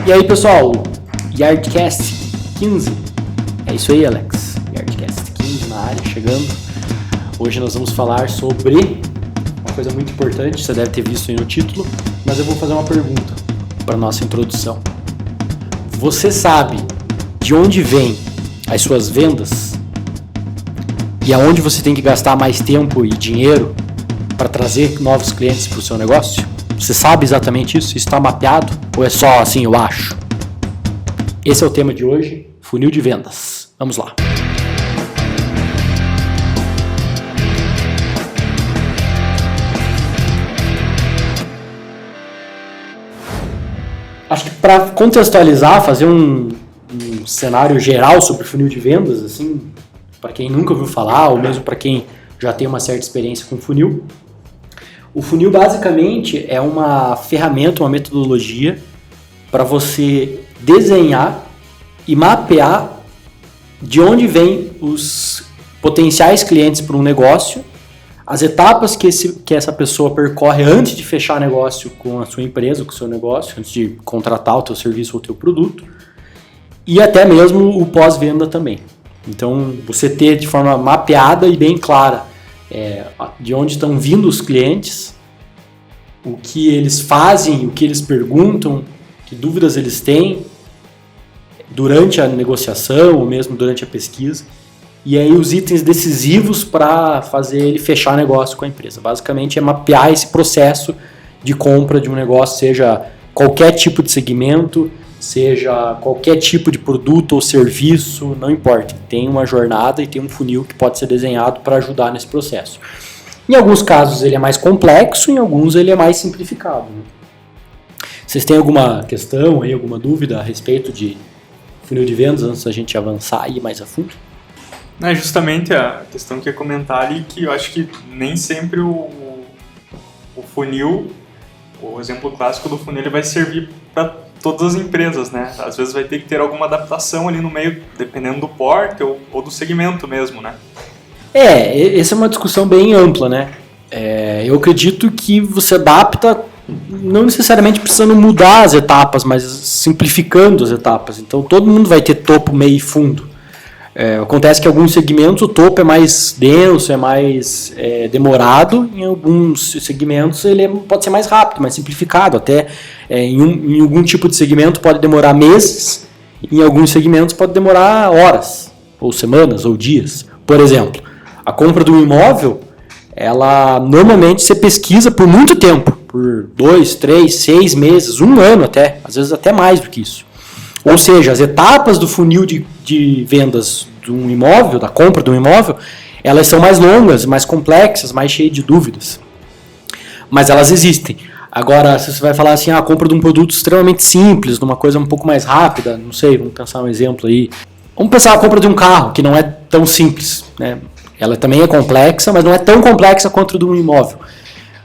E aí, pessoal, Yardcast 15. É isso aí, Alex. Yardcast 15 na área, chegando. Hoje nós vamos falar sobre uma coisa muito importante, você deve ter visto aí no título, mas eu vou fazer uma pergunta para nossa introdução. Você sabe de onde vêm as suas vendas e aonde você tem que gastar mais tempo e dinheiro para trazer novos clientes para o seu negócio? Você sabe exatamente isso? Isso está mapeado? Ou é só assim, eu acho? Esse é o tema de hoje, funil de vendas. Vamos lá. Acho que para contextualizar, fazer um cenário geral sobre funil de vendas, assim, para quem nunca ouviu falar, ou mesmo para quem já tem uma certa experiência com funil, o funil basicamente é uma ferramenta, uma metodologia para você desenhar e mapear de onde vêm os potenciais clientes para um negócio, as etapas que essa pessoa percorre antes de fechar negócio com a sua empresa, com o seu negócio, antes de contratar o teu serviço ou o teu produto, e até mesmo o pós-venda também. Então, você ter de forma mapeada e bem clara de onde estão vindo os clientes, o que eles fazem, o que eles perguntam, que dúvidas eles têm durante a negociação ou mesmo durante a pesquisa, e aí os itens decisivos para fazer ele fechar negócio com a empresa. Basicamente é mapear esse processo de compra de um negócio, seja qualquer tipo de segmento, seja qualquer tipo de produto ou serviço, não importa. Tem uma jornada e tem um funil que pode ser desenhado para ajudar nesse processo. Em alguns casos ele é mais complexo, em alguns ele é mais simplificado. Vocês têm alguma questão aí, alguma dúvida a respeito de funil de vendas antes da gente avançar aí mais a fundo? É justamente a questão que eu ia comentar ali, que eu acho que nem sempre o funil, o exemplo clássico do funil, ele vai servir para todas as empresas, né? Às vezes vai ter que ter alguma adaptação ali no meio, dependendo do porte ou do segmento mesmo, né? Essa é uma discussão bem ampla, né? Eu acredito que você adapta, não necessariamente precisando mudar as etapas, mas simplificando as etapas. Então todo mundo vai ter topo, meio e fundo. Acontece que em alguns segmentos o topo é mais denso, é mais demorado, em alguns segmentos ele pode ser mais rápido, mais simplificado, até em algum tipo de segmento pode demorar meses, em alguns segmentos pode demorar horas, ou semanas, ou dias. Por exemplo, a compra de um imóvel, ela normalmente você pesquisa por muito tempo, por 2, 3, 6 meses, 1 ano até, às vezes até mais do que isso. Ou seja, as etapas do funil de vendas de um imóvel, da compra de um imóvel, elas são mais longas, mais complexas, mais cheias de dúvidas. Mas elas existem. Agora, se você vai falar assim, a compra de um produto extremamente simples, de uma coisa um pouco mais rápida, não sei, vamos pensar um exemplo aí. Vamos pensar a compra de um carro, que não é tão simples, né? Ela também é complexa, mas não é tão complexa quanto a de um imóvel.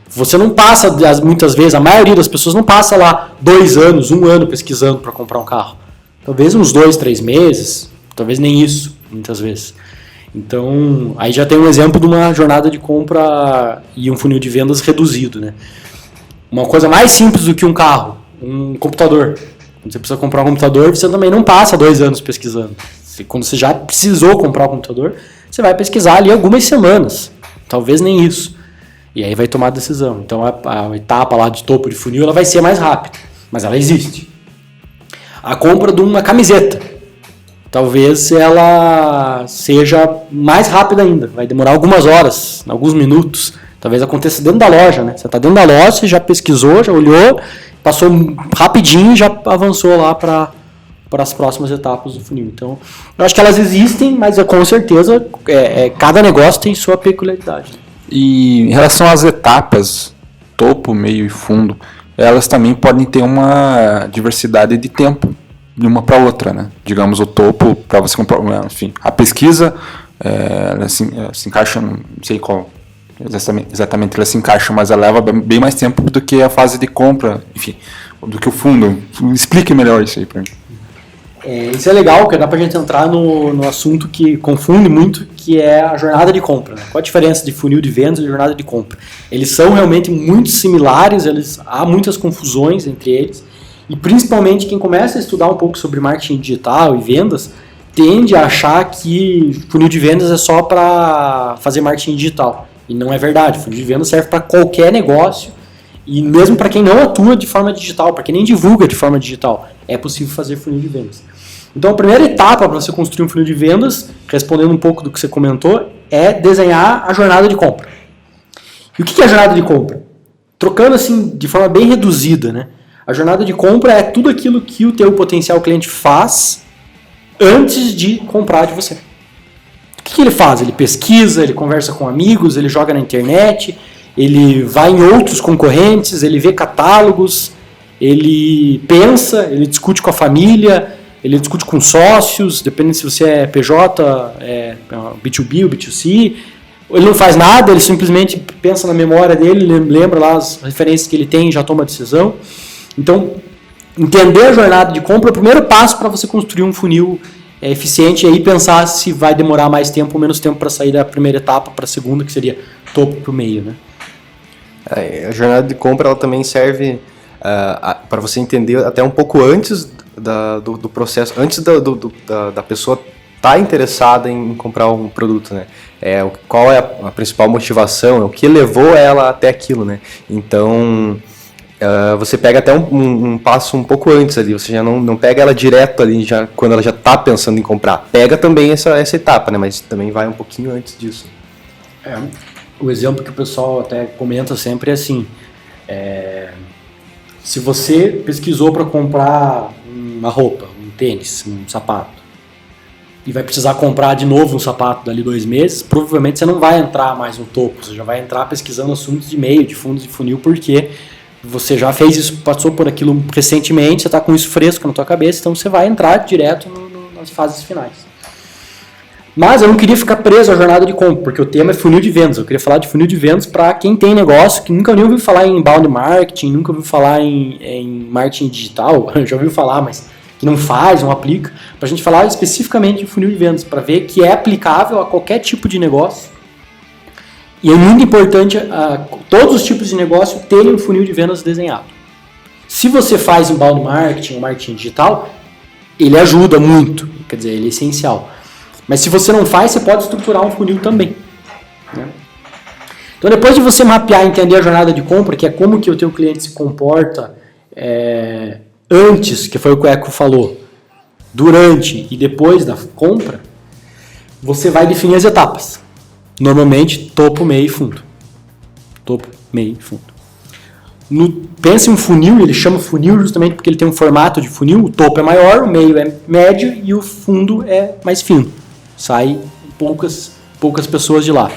Você não passa, muitas vezes, a maioria das pessoas não passa lá 2 anos, 1 ano pesquisando para comprar um carro. Talvez uns 2, 3 meses, talvez nem isso, muitas vezes. Então, aí já tem um exemplo de uma jornada de compra e um funil de vendas reduzido, né? Uma coisa mais simples do que um carro, um computador. Quando você precisa comprar um computador, você também não passa 2 anos pesquisando. Quando você já precisou comprar um computador, você vai pesquisar ali algumas semanas, talvez nem isso. E aí vai tomar a decisão. Então a etapa lá de topo de funil ela vai ser mais rápida, mas ela existe. A compra de uma camiseta, talvez ela seja mais rápida ainda, vai demorar algumas horas, alguns minutos, talvez aconteça dentro da loja, né? Você está dentro da loja, você já pesquisou, já olhou, passou rapidinho e já avançou lá para as próximas etapas do funil. Então, eu acho que elas existem, mas com certeza cada negócio tem sua peculiaridade. E em relação às etapas, topo, meio e fundo, elas também podem ter uma diversidade de tempo de uma para outra, né? Digamos, o topo, para você comprar, enfim, a pesquisa, ela se encaixa, não sei qual exatamente ela se encaixa, mas ela leva bem mais tempo do que a fase de compra, enfim, do que o fundo. Explique melhor isso aí para mim. Isso é legal, porque dá pra gente entrar no assunto que confunde muito, que é a jornada de compra, né? Qual a diferença de funil de vendas e jornada de compra? Eles são realmente muito similares, há muitas confusões entre eles, E principalmente quem começa a estudar um pouco sobre marketing digital e vendas, tende a achar que funil de vendas é só para fazer marketing digital. E não é verdade. Funil de vendas serve para qualquer negócio. E mesmo para quem não atua de forma digital, para quem nem divulga de forma digital, é possível fazer funil de vendas. Então a primeira etapa para você construir um funil de vendas, respondendo um pouco do que você comentou, é desenhar a jornada de compra. E o que é a jornada de compra? Trocando assim de forma bem reduzida, né? A jornada de compra é tudo aquilo que o teu potencial cliente faz antes de comprar de você. O que ele faz? Ele pesquisa, ele conversa com amigos, ele joga na internet, ele vai em outros concorrentes, ele vê catálogos, ele pensa, ele discute com a família, ele discute com sócios, dependendo se você é PJ, B2B ou B2C. Ele não faz nada, ele simplesmente pensa na memória dele, lembra lá as referências que ele tem e já toma a decisão. Então, entender a jornada de compra é o primeiro passo para você construir um funil eficiente e aí pensar se vai demorar mais tempo ou menos tempo para sair da primeira etapa para a segunda, que seria topo para o meio, né? A jornada de compra ela também serve para você entender até um pouco antes do processo, antes da pessoa estar interessada em comprar um produto, né? Qual é a principal motivação, o que levou ela até aquilo, né? Então, você pega até um passo um pouco antes ali, você já não pega ela direto ali, já, quando ela já está pensando em comprar. Pega também essa etapa, né? Mas também vai um pouquinho antes disso. O exemplo que o pessoal até comenta sempre é assim, se você pesquisou para comprar uma roupa, um tênis, um sapato, e vai precisar comprar de novo um sapato dali 2 meses, provavelmente você não vai entrar mais no topo, você já vai entrar pesquisando assuntos de meio, de fundos de funil, porque você já fez isso, passou por aquilo recentemente, você está com isso fresco na tua cabeça, então você vai entrar direto nas fases finais. Mas eu não queria ficar preso à jornada de compra, porque o tema é funil de vendas. Eu queria falar de funil de vendas para quem tem negócio, que nunca nem ouviu falar em inbound marketing, nunca ouviu falar em marketing digital, já ouviu falar, mas que não faz, não aplica, para a gente falar especificamente de funil de vendas, para ver que é aplicável a qualquer tipo de negócio. E é muito importante todos os tipos de negócio terem um funil de vendas desenhado. Se você faz inbound marketing ou marketing digital, ele ajuda muito, quer dizer, ele é essencial. Mas se você não faz, você pode estruturar um funil também, né? Então, depois de você mapear e entender a jornada de compra, que é como que o teu cliente se comporta antes, que foi o que o Eco falou, durante e depois da compra, você vai definir as etapas. Normalmente, topo, meio e fundo. Topo, meio e fundo. Pense em um funil, ele chama funil justamente porque ele tem um formato de funil. O topo é maior, o meio é médio e o fundo é mais fino. Sai poucas pessoas de lá.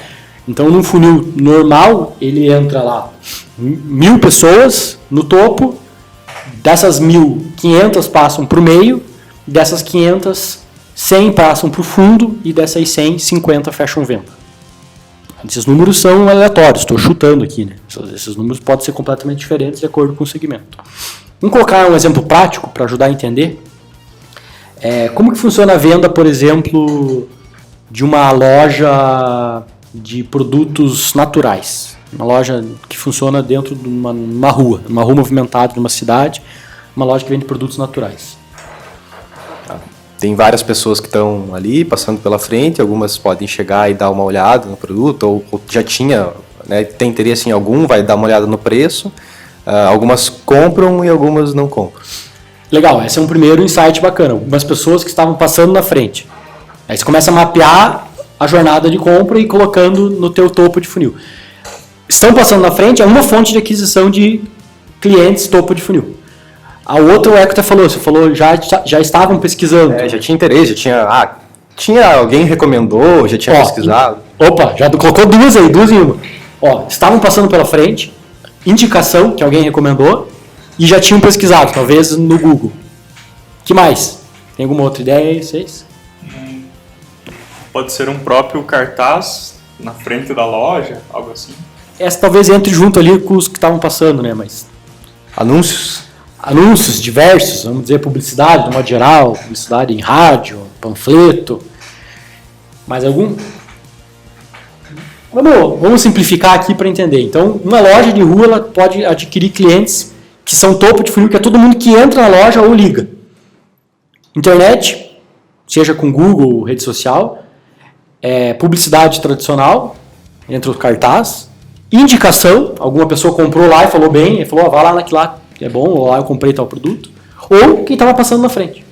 Então, num funil normal, ele entra lá 1.000 pessoas no topo, dessas 1.000, 500 passam para o meio, dessas 500, 100 passam para o fundo e dessas 100, 50 fecham venda. Esses números são aleatórios, estou chutando aqui, né? Esses números podem ser completamente diferentes de acordo com o segmento. Vamos colocar um exemplo prático para ajudar a entender. Como que funciona a venda, por exemplo, de uma loja de produtos naturais? Uma loja que funciona dentro de uma rua movimentada de uma cidade, uma loja que vende produtos naturais. Tem várias pessoas que estão ali passando pela frente, algumas podem chegar e dar uma olhada no produto, ou já tinha, né, tem interesse em algum, vai dar uma olhada no preço. Algumas compram e algumas não compram. Legal, esse é um primeiro insight bacana. Algumas pessoas que estavam passando na frente. Aí você começa a mapear a jornada de compra e colocando no teu topo de funil. Estão passando na frente é uma fonte de aquisição de clientes topo de funil. A outra, o Eco até falou, você falou, já estavam pesquisando. Já tinha interesse, tinha alguém recomendou, já tinha pesquisado. Opa, já colocou duas em uma. Estavam passando pela frente, indicação que alguém recomendou, e já tinham pesquisado, talvez no Google. Que mais? Tem alguma outra ideia aí, vocês? Pode ser um próprio cartaz na frente da loja, algo assim. Essa talvez entre junto ali com os que estavam passando, né? Mas Anúncios diversos, vamos dizer publicidade, de modo geral, publicidade em rádio, panfleto. Mais algum? Vamos simplificar aqui para entender. Então, uma loja de rua ela pode adquirir clientes que são topo de funil, que é todo mundo que entra na loja ou liga. Internet, seja com Google, rede social, publicidade tradicional, entre os cartaz, indicação, alguma pessoa comprou lá e falou bem, e falou, vai lá naquilo lá, que é bom, ou lá eu comprei tal produto, ou quem estava passando na frente.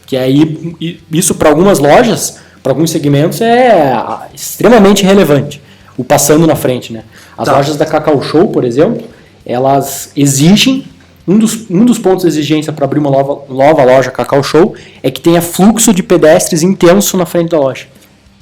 Que aí, isso para algumas lojas, para alguns segmentos, é extremamente relevante, o passando na frente, né? As lojas da Cacau Show, por exemplo, elas exigem, um dos pontos de exigência para abrir uma nova loja Cacau Show é que tenha fluxo de pedestres intenso na frente da loja.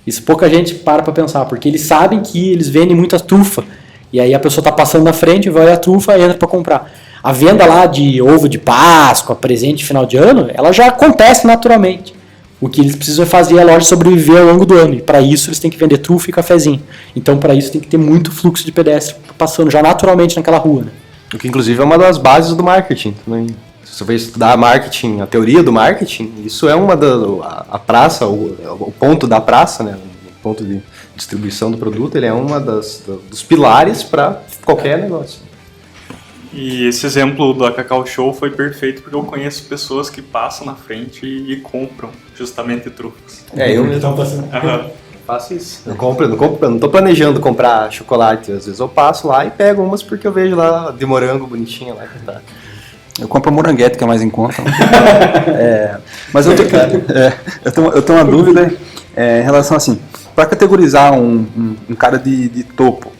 Isso pouca gente para pensar, porque eles sabem que eles vendem muita trufa, e aí a pessoa está passando na frente, vai a trufa e entra para comprar. A venda lá de ovo de Páscoa, presente de final de ano, ela já acontece naturalmente. O que eles precisam fazer é a loja sobreviver ao longo do ano, e para isso eles têm que vender trufa e cafezinho. Então para isso tem que ter muito fluxo de pedestre passando já naturalmente naquela rua, né? O que inclusive é uma das bases do marketing também. Se você vai estudar marketing, a teoria do marketing, isso é uma a praça, o ponto da praça, né? O ponto de distribuição do produto, ele é uma dos pilares para qualquer negócio. E esse exemplo da Cacau Show foi perfeito porque eu conheço pessoas que passam na frente e compram justamente trufas. Eu mesmo faço isso. Eu não tô planejando comprar chocolate, às vezes eu passo lá e pego umas porque eu vejo lá de morango bonitinha lá que tá. Eu compro a moranguete, que é mais em conta. Mas eu tenho uma dúvida em relação assim, para categorizar um cara de topo,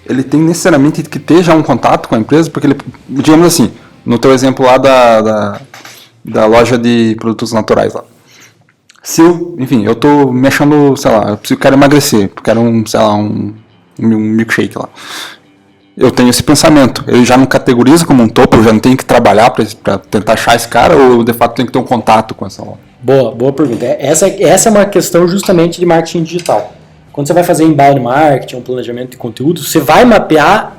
ele tem necessariamente que ter já um contato com a empresa, porque ele, digamos assim, no teu exemplo lá da loja de produtos naturais lá. Se eu tô me achando, sei lá, eu quero emagrecer, quero um milkshake lá. Eu tenho esse pensamento, ele já não categoriza como um topo, eu já não tenho que trabalhar para tentar achar esse cara, ou de fato tem que ter um contato com essa loja? Boa pergunta. Essa é uma questão justamente de marketing digital. Quando você vai fazer inbound marketing, um planejamento de conteúdo, você vai mapear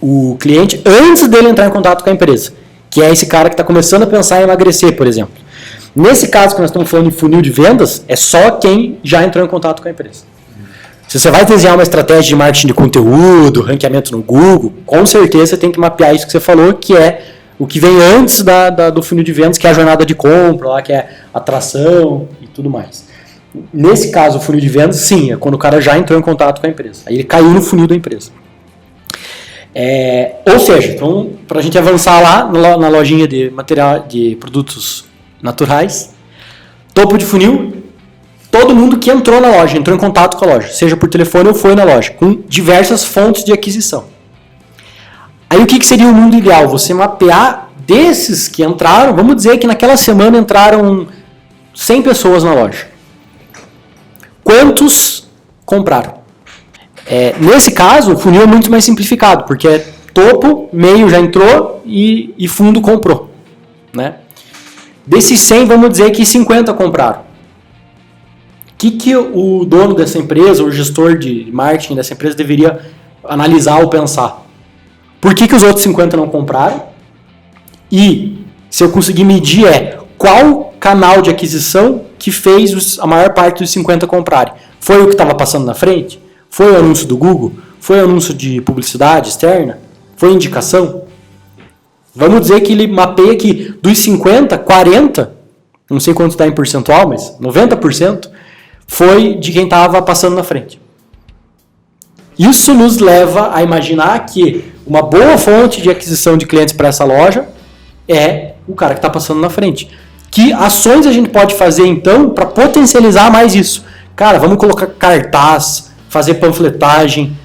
o cliente antes dele entrar em contato com a empresa, que é esse cara que está começando a pensar em emagrecer, por exemplo. Nesse caso que nós estamos falando de funil de vendas, é só quem já entrou em contato com a empresa. Se você vai desenhar uma estratégia de marketing de conteúdo, ranqueamento no Google, com certeza você tem que mapear isso que você falou, que é o que vem antes do funil de vendas, que é a jornada de compra, lá, que é atração e tudo mais. Nesse caso, o funil de vendas, sim, é quando o cara já entrou em contato com a empresa. Aí ele caiu no funil da empresa. Ou seja, então, para a gente avançar lá na lojinha de material de produtos naturais, topo de funil, todo mundo que entrou na loja, entrou em contato com a loja, seja por telefone ou foi na loja, com diversas fontes de aquisição. Aí o que seria o mundo ideal? Você mapear desses que entraram, vamos dizer que naquela semana entraram 100 pessoas na loja. Quantos compraram? Nesse caso, o funil é muito mais simplificado, porque é topo, meio já entrou e fundo comprou. Né? Desses 100, vamos dizer que 50 compraram. O que o dono dessa empresa, o gestor de marketing dessa empresa deveria analisar ou pensar? Por que os outros 50 não compraram? E, se eu conseguir medir, qual canal de aquisição que fez a maior parte dos 50 comprarem? Foi o que estava passando na frente? Foi o anúncio do Google? Foi o anúncio de publicidade externa? Foi indicação? Vamos dizer que ele mapeia que dos 50, 40, não sei quanto está em percentual, mas 90%, foi de quem estava passando na frente. Isso nos leva a imaginar que uma boa fonte de aquisição de clientes para essa loja é o cara que está passando na frente. Que ações a gente pode fazer, então, para potencializar mais isso? Cara, vamos colocar cartaz, fazer panfletagem,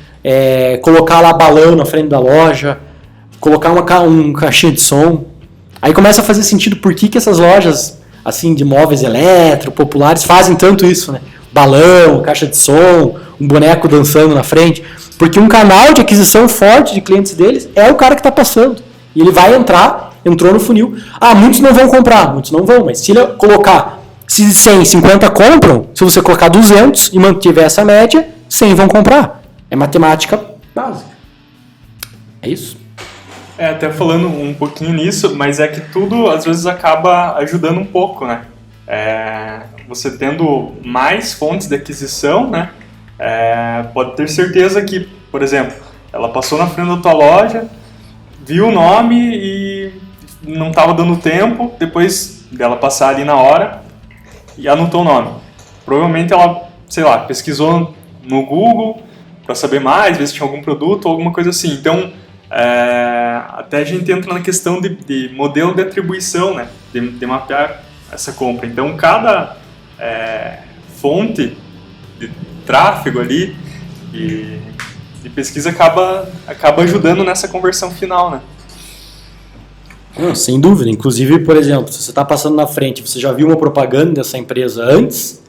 colocar lá balão na frente da loja, colocar um caixinha de som. Aí começa a fazer sentido por que essas lojas assim, de móveis eletro, populares, fazem tanto isso, né? Balão, caixa de som, um boneco dançando na frente. Porque um canal de aquisição forte de clientes deles é o cara que está passando. E ele vai entrou no funil. Muitos não vão comprar, muitos não vão, mas se ele colocar, se 100, 50 compram, se você colocar 200 e mantiver essa média, 100 vão comprar. É matemática básica. É isso. Até falando um pouquinho nisso, mas é que tudo às vezes acaba ajudando um pouco, né? Você tendo mais fontes de aquisição, né? Pode ter certeza que, por exemplo, ela passou na frente da tua loja, viu o nome e não estava dando tempo, depois dela passar ali na hora e anotou o nome. Provavelmente ela, sei lá, pesquisou no Google para saber mais, ver se tinha algum produto ou alguma coisa assim. Então, até a gente entra na questão de modelo de atribuição, né? De mapear essa compra. Então, cada fonte de tráfego ali e pesquisa acaba ajudando nessa conversão final, né? Não, sem dúvida. Inclusive, por exemplo, se você está passando na frente, você já viu uma propaganda dessa empresa antes,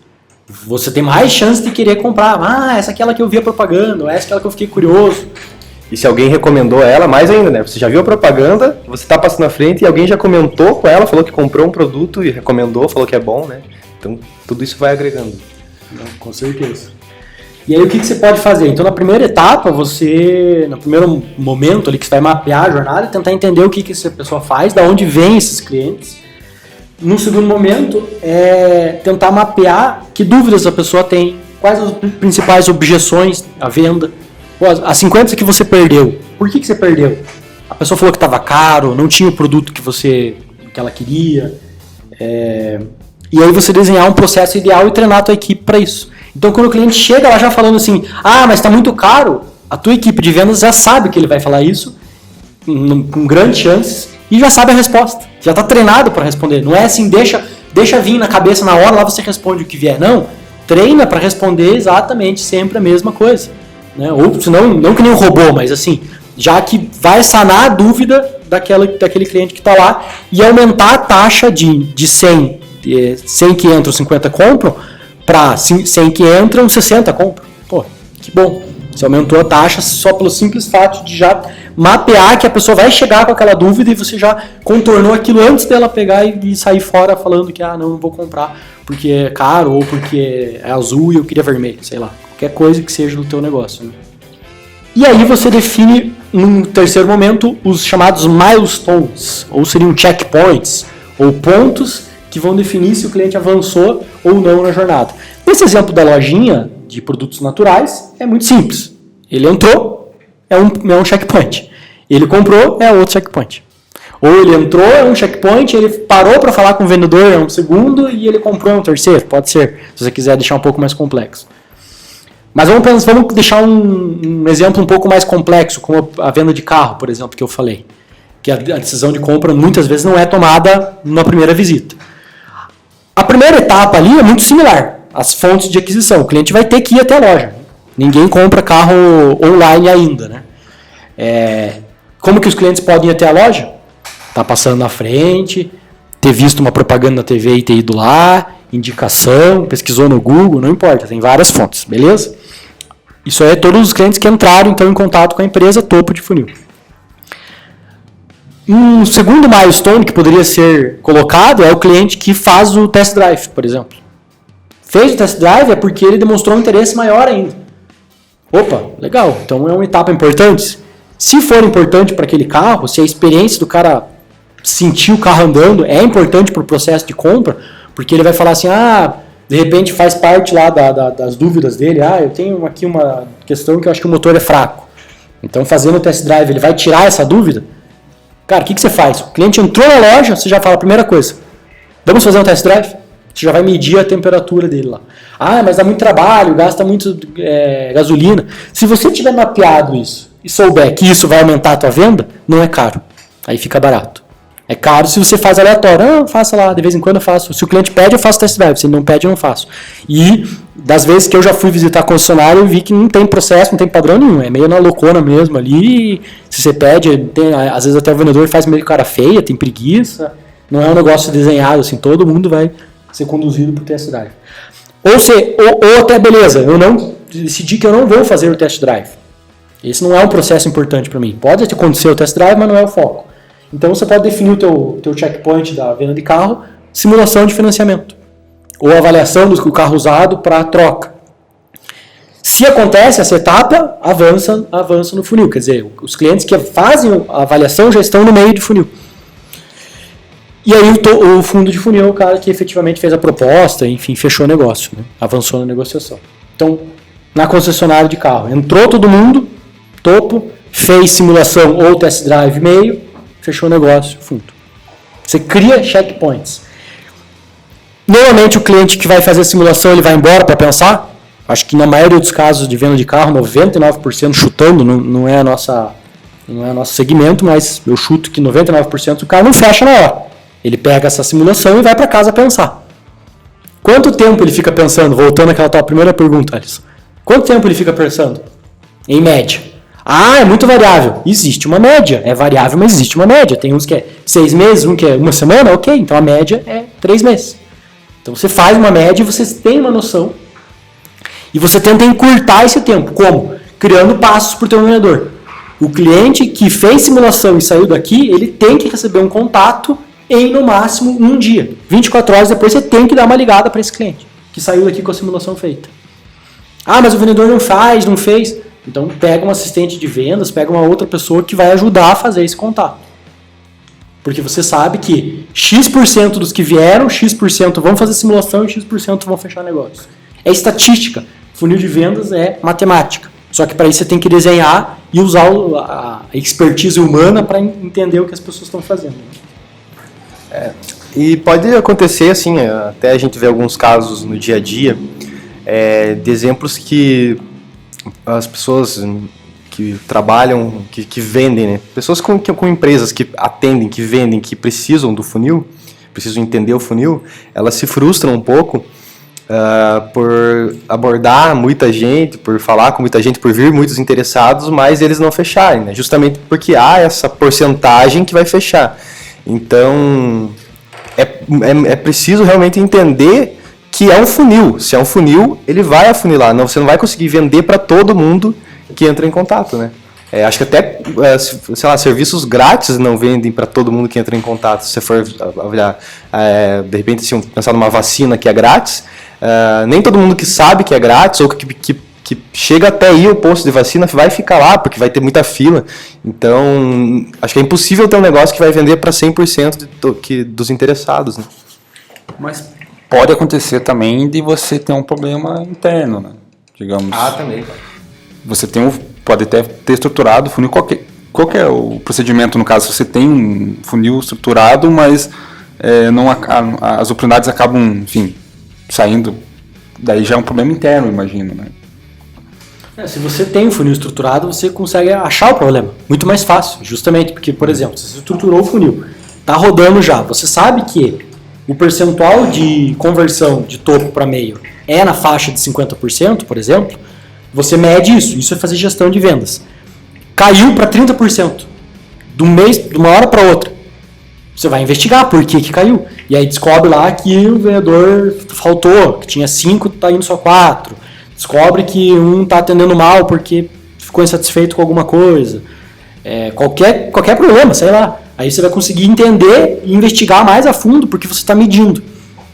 você tem mais chance de querer comprar. Essa é aquela que eu vi a propaganda, ou essa é aquela que eu fiquei curioso. E se alguém recomendou ela, mais ainda, né? Você já viu a propaganda, você está passando na frente e alguém já comentou com ela, falou que comprou um produto e recomendou, falou que é bom, né? Então, tudo isso vai agregando. Não, com certeza. E aí o que você pode fazer? Então na primeira etapa, no primeiro momento ali que você vai mapear a jornada, tentar entender o que essa pessoa faz, da onde vêm esses clientes. No segundo momento, tentar mapear que dúvidas a pessoa tem, quais as principais objeções à venda. As 50 que você perdeu, por que você perdeu? A pessoa falou que estava caro, não tinha o produto que ela queria. E aí você desenhar um processo ideal e treinar a tua equipe para isso. Então quando o cliente chega lá já falando assim, mas está muito caro, a tua equipe de vendas já sabe que ele vai falar isso, com grandes chances, e já sabe a resposta. Já está treinado para responder. Não é assim, deixa vir na cabeça na hora, lá você responde o que vier. Não, treina para responder exatamente sempre a mesma coisa. Né? Ou senão, não que nem um robô, mas assim, já que vai sanar a dúvida daquele cliente que está lá e aumentar a taxa de 100 que entram, 50 compram, para 100 que entram, 60 compram. Pô, que bom. Você aumentou a taxa só pelo simples fato de já mapear que a pessoa vai chegar com aquela dúvida e você já contornou aquilo antes dela pegar e sair fora falando que não vou comprar porque é caro ou porque é azul e eu queria vermelho, sei lá. Qualquer coisa que seja do teu negócio. Né? E aí você define, num terceiro momento, os chamados milestones, ou seriam checkpoints, ou pontos que vão definir se o cliente avançou ou não na jornada. Esse exemplo da lojinha de produtos naturais é muito simples. Ele entrou, é um checkpoint. Ele comprou, é outro checkpoint. Ou ele entrou, é um checkpoint, ele parou para falar com o vendedor, é um segundo, e ele comprou, é um terceiro. Pode ser, se você quiser deixar um pouco mais complexo. Mas vamos deixar um exemplo um pouco mais complexo, como a venda de carro, por exemplo, que eu falei. Que a decisão de compra muitas vezes não é tomada na primeira visita. A primeira etapa ali é muito similar às fontes de aquisição. O cliente vai ter que ir até a loja. Ninguém compra carro online ainda. Né? Como que os clientes podem ir até a loja? Tá passando na frente, ter visto uma propaganda na TV e ter ido lá, indicação, pesquisou no Google, não importa, tem várias fontes, beleza? Isso é todos os clientes que entraram então em contato com a empresa topo de funil. Um segundo milestone que poderia ser colocado é o cliente que faz o test drive, por exemplo. Fez o test drive é porque ele demonstrou um interesse maior ainda. Opa, legal, então é uma etapa importante. Se for importante para aquele carro, se a experiência do cara sentir o carro andando é importante para o processo de compra, porque ele vai falar assim, de repente faz parte lá das dúvidas dele, eu tenho aqui uma questão que eu acho que o motor é fraco. Então fazendo o test drive, ele vai tirar essa dúvida. Cara, o que você faz? O cliente entrou na loja, você já fala a primeira coisa. Vamos fazer um test drive? Você já vai medir a temperatura dele lá. Mas dá muito trabalho, gasta muito gasolina. Se você tiver mapeado isso e souber que isso vai aumentar a tua venda, não é caro. Aí fica barato. É caro se você faz aleatório. Faça lá, de vez em quando eu faço. Se o cliente pede, eu faço test drive. Se ele não pede, eu não faço. E das vezes que eu já fui visitar a concessionária, eu vi que não tem processo, não tem padrão nenhum. É meio na loucona mesmo ali. Se você pede, às vezes até o vendedor faz meio cara feia, tem preguiça. Não é um negócio desenhado, assim, todo mundo vai ser conduzido para o test drive. Ou até, beleza, eu não decidi que eu não vou fazer o test drive. Esse não é um processo importante para mim. Pode acontecer o test drive, mas não é o foco. Então você pode definir o teu checkpoint da venda de carro, simulação de financiamento. Ou avaliação do carro usado para troca. Se acontece essa etapa, avança no funil. Quer dizer, os clientes que fazem a avaliação já estão no meio do funil. E aí o fundo de funil é o cara que efetivamente fez a proposta, enfim, fechou o negócio, né? Avançou na negociação. Então, na concessionária de carro, entrou todo mundo, topo, fez simulação ou test drive meio, fechou o negócio, fundo. Você cria checkpoints. Normalmente o cliente que vai fazer a simulação, ele vai embora para pensar. Acho que na maioria dos casos de venda de carro, 99% chutando, não é nosso segmento, mas eu chuto que 99% do carro não fecha na hora. Ele pega essa simulação e vai para casa pensar. Quanto tempo ele fica pensando? Voltando àquela tua primeira pergunta, Alisson. Quanto tempo ele fica pensando? Em média. É muito variável. Existe uma média. É variável, mas existe uma média. Tem uns que é 6 meses, um que é uma semana, ok. Então a média é 3 meses. Então você faz uma média e você tem uma noção. E você tenta encurtar esse tempo. Como? Criando passos para o teu vendedor. O cliente que fez simulação e saiu daqui, ele tem que receber um contato em, no máximo, um dia. 24 horas depois você tem que dar uma ligada para esse cliente que saiu daqui com a simulação feita. Mas o vendedor não fez. Então pega um assistente de vendas, pega uma outra pessoa que vai ajudar a fazer esse contato. Porque você sabe que X% dos que vieram, X% vão fazer simulação e X% vão fechar negócio. É estatística. Funil de vendas é matemática. Só que para isso você tem que desenhar e usar a expertise humana para entender o que as pessoas estão fazendo. E pode acontecer, assim, até a gente vê alguns casos no dia a dia, de exemplos que as pessoas que trabalham, que vendem, né? Pessoas com empresas que atendem, que vendem, que precisam do funil, precisam entender o funil, elas se frustram um pouco por abordar muita gente, por falar com muita gente, por vir muitos interessados, mas eles não fecharem, né? Justamente porque há essa porcentagem que vai fechar. Então, é preciso realmente entender que é um funil. Se é um funil, ele vai afunilar. Você não vai conseguir vender para todo mundo que entra em contato, né? Acho que até, sei lá, serviços grátis não vendem para todo mundo que entra em contato. Se você for olhar, de repente, se pensar numa vacina que é grátis, nem todo mundo que sabe que é grátis ou que chega até aí o posto de vacina vai ficar lá, porque vai ter muita fila. Então, acho que é impossível ter um negócio que vai vender para 100% dos interessados, né? Mas pode acontecer também de você ter um problema interno, né? Digamos. Também. Você pode até ter estruturado o funil. Qual que é o procedimento, no caso? Você tem um funil estruturado, mas as oportunidades acabam, enfim, saindo. Daí já é um problema interno, imagino, né? Se você tem um funil estruturado, você consegue achar o problema. Muito mais fácil, justamente porque, por exemplo, você estruturou o funil, está rodando já, você sabe que o percentual de conversão de topo para meio é na faixa de 50%, por exemplo, você mede isso é fazer gestão de vendas. Caiu para 30%, de uma hora para outra. Você vai investigar por que caiu. E aí descobre lá que o vendedor faltou, que tinha 5, está indo só 4. Descobre que um está atendendo mal porque ficou insatisfeito com alguma coisa. Qualquer problema, sei lá. Aí você vai conseguir entender e investigar mais a fundo porque você está medindo.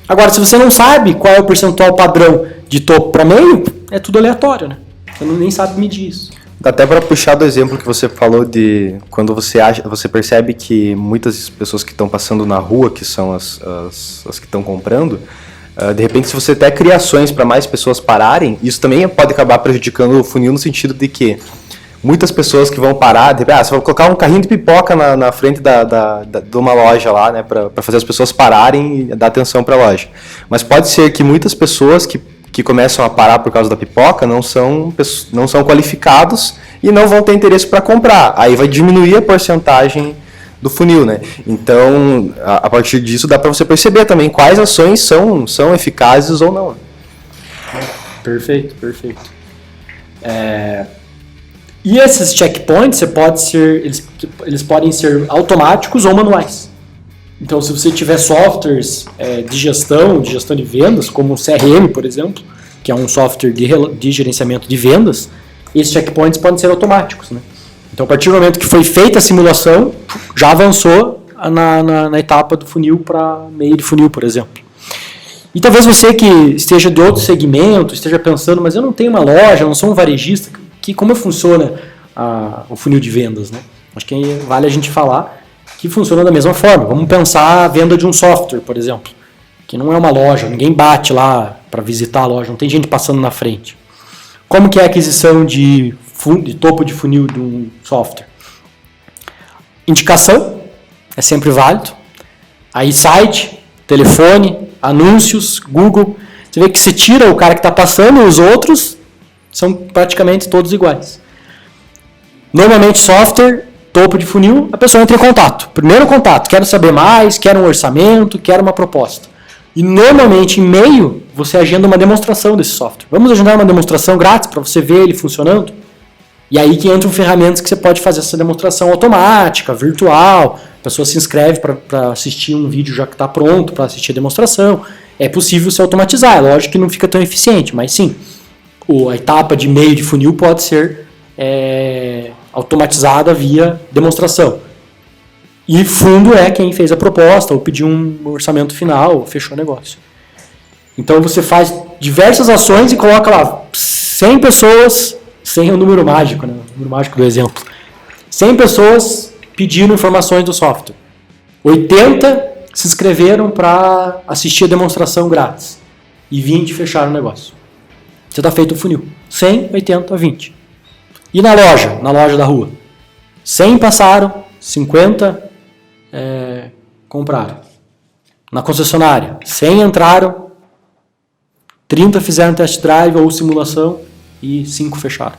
Agora, se você não sabe qual é o percentual padrão de topo para meio, é tudo aleatório, né? Você nem sabe medir isso. Dá até para puxar do exemplo que você falou de quando você percebe que muitas pessoas que estão passando na rua, que são as que estão comprando, de repente, se você até cria ações para mais pessoas pararem, isso também pode acabar prejudicando o funil no sentido de que muitas pessoas que vão parar, de repente, você vai colocar um carrinho de pipoca na frente de uma loja lá, né, para fazer as pessoas pararem e dar atenção para a loja. Mas pode ser que muitas pessoas que começam a parar por causa da pipoca não são qualificados e não vão ter interesse para comprar. Aí vai diminuir a porcentagem do funil, né? Então, a partir disso dá para você perceber também quais ações são eficazes ou não. Perfeito. E esses checkpoints eles podem ser automáticos ou manuais. Então, se você tiver softwares de gestão de vendas, como o CRM, por exemplo, que é um software de gerenciamento de vendas, esses checkpoints podem ser automáticos, né? Então, a partir do momento que foi feita a simulação, já avançou na etapa do funil para meio de funil, por exemplo. E talvez você que esteja de outro segmento, esteja pensando, mas eu não tenho uma loja, eu não sou um varejista, como funciona o funil de vendas, né? Acho que vale a gente falar que funciona da mesma forma. Vamos pensar a venda de um software, por exemplo, que não é uma loja, ninguém bate lá para visitar a loja, não tem gente passando na frente. Como que é a aquisição de de topo de funil de um software. Indicação é sempre válido. Aí site, telefone, anúncios, Google. Você vê que você tira o cara que está passando e os outros são praticamente todos iguais. Normalmente software, topo de funil, a pessoa entra em contato. Primeiro contato, quero saber mais, quero um orçamento, quero uma proposta. E normalmente, e-mail, você agenda uma demonstração desse software. Vamos agendar uma demonstração grátis para você ver ele funcionando? E aí que entram ferramentas que você pode fazer essa demonstração automática, virtual. A pessoa se inscreve para assistir um vídeo já que está pronto, para assistir a demonstração. É possível se automatizar. É lógico que não fica tão eficiente, mas sim. A etapa de meio de funil pode ser automatizada via demonstração. E fundo é quem fez a proposta, ou pediu um orçamento final, ou fechou o negócio. Então você faz diversas ações e coloca lá 100 pessoas, sem o número mágico, né? O número mágico do exemplo. 100 pessoas pediram informações do software. 80 se inscreveram para assistir a demonstração grátis. E 20 fecharam o negócio. Você está feito o funil. 100, 80, 20. E na loja da rua? 100 passaram, 50 compraram. Na concessionária, 100 entraram, 30 fizeram test drive ou simulação e 5 fecharam.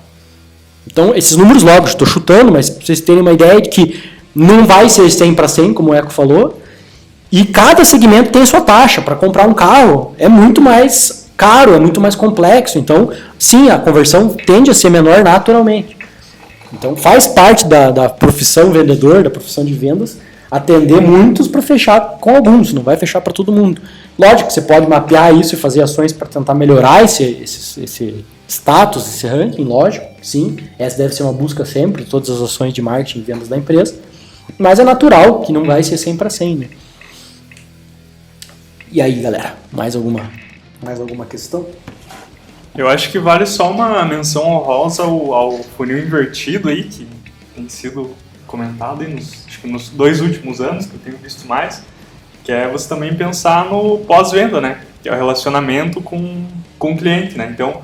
Então, esses números logo, estou chutando, mas para vocês terem uma ideia de que não vai ser 100 para 100, como o Eco falou, e cada segmento tem sua taxa. Para comprar um carro é muito mais caro, é muito mais complexo. Então, sim, a conversão tende a ser menor naturalmente. Então, faz parte da profissão vendedor, da profissão de vendas, atender muitos para fechar com alguns, não vai fechar para todo mundo. Lógico que você pode mapear isso e fazer ações para tentar melhorar esse status, esse ranking, lógico, sim. Essa deve ser uma busca sempre de todas as ações de marketing e vendas da empresa. Mas é natural que não vai ser 100 para 100, né? E aí, galera, mais alguma questão? Eu acho que vale só uma menção honrosa ao funil invertido aí, que tem sido comentado aí nos 2 últimos anos, que eu tenho visto mais, que é você também pensar no pós-venda, né? Que é o relacionamento com o cliente, né? Então,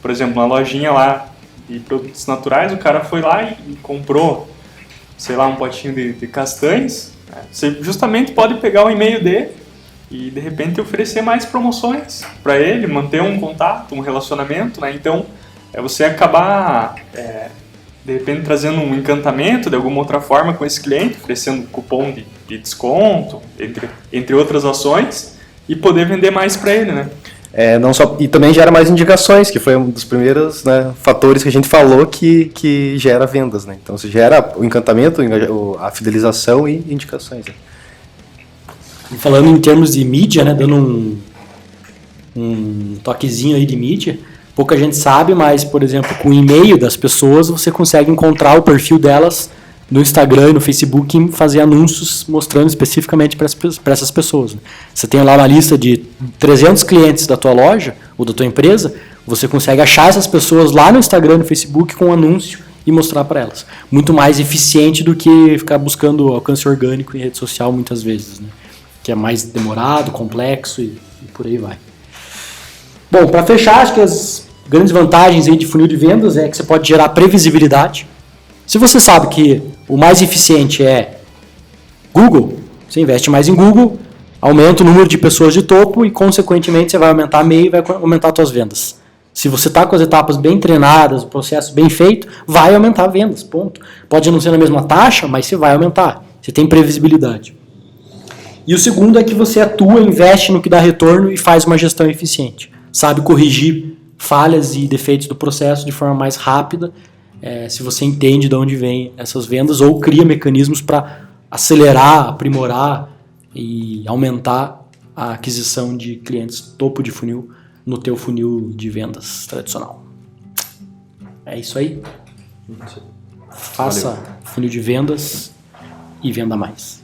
por exemplo, na lojinha lá de produtos naturais, o cara foi lá e comprou, sei lá, um potinho de castanhas, né? Você justamente pode pegar o e-mail dele e de repente oferecer mais promoções para ele, manter um contato, um relacionamento, né? Então, você acabar de repente trazendo um encantamento de alguma outra forma com esse cliente, oferecendo cupom de desconto, entre outras ações, e poder vender mais para ele, né? Não só, e também gera mais indicações, que foi um dos primeiros, né, fatores que a gente falou que gera vendas, né? Então, você gera o encantamento, a fidelização e indicações, né? E falando em termos de mídia, né, dando um toquezinho aí de mídia, pouca gente sabe, mas, por exemplo, com o e-mail das pessoas, você consegue encontrar o perfil delas no Instagram e no Facebook e fazer anúncios mostrando especificamente para essas pessoas. Você tem lá uma lista de 300 clientes da tua loja ou da tua empresa, você consegue achar essas pessoas lá no Instagram e no Facebook com um anúncio e mostrar para elas. Muito mais eficiente do que ficar buscando alcance orgânico em rede social muitas vezes, né? Que é mais demorado, complexo e por aí vai. Bom, para fechar, acho que as grandes vantagens aí de funil de vendas é que você pode gerar previsibilidade. Se você sabe que o mais eficiente é Google, você investe mais em Google, aumenta o número de pessoas de topo e, consequentemente, você vai aumentar a MEI e vai aumentar as suas vendas. Se você está com as etapas bem treinadas, o processo bem feito, vai aumentar vendas, ponto. Pode não ser na mesma taxa, mas você vai aumentar. Você tem previsibilidade. E o segundo é que você atua, investe no que dá retorno e faz uma gestão eficiente. Sabe corrigir falhas e defeitos do processo de forma mais rápida, se você entende de onde vêm essas vendas, ou cria mecanismos para acelerar, aprimorar e aumentar a aquisição de clientes topo de funil no teu funil de vendas tradicional. É isso aí. Faça funil de vendas e venda mais.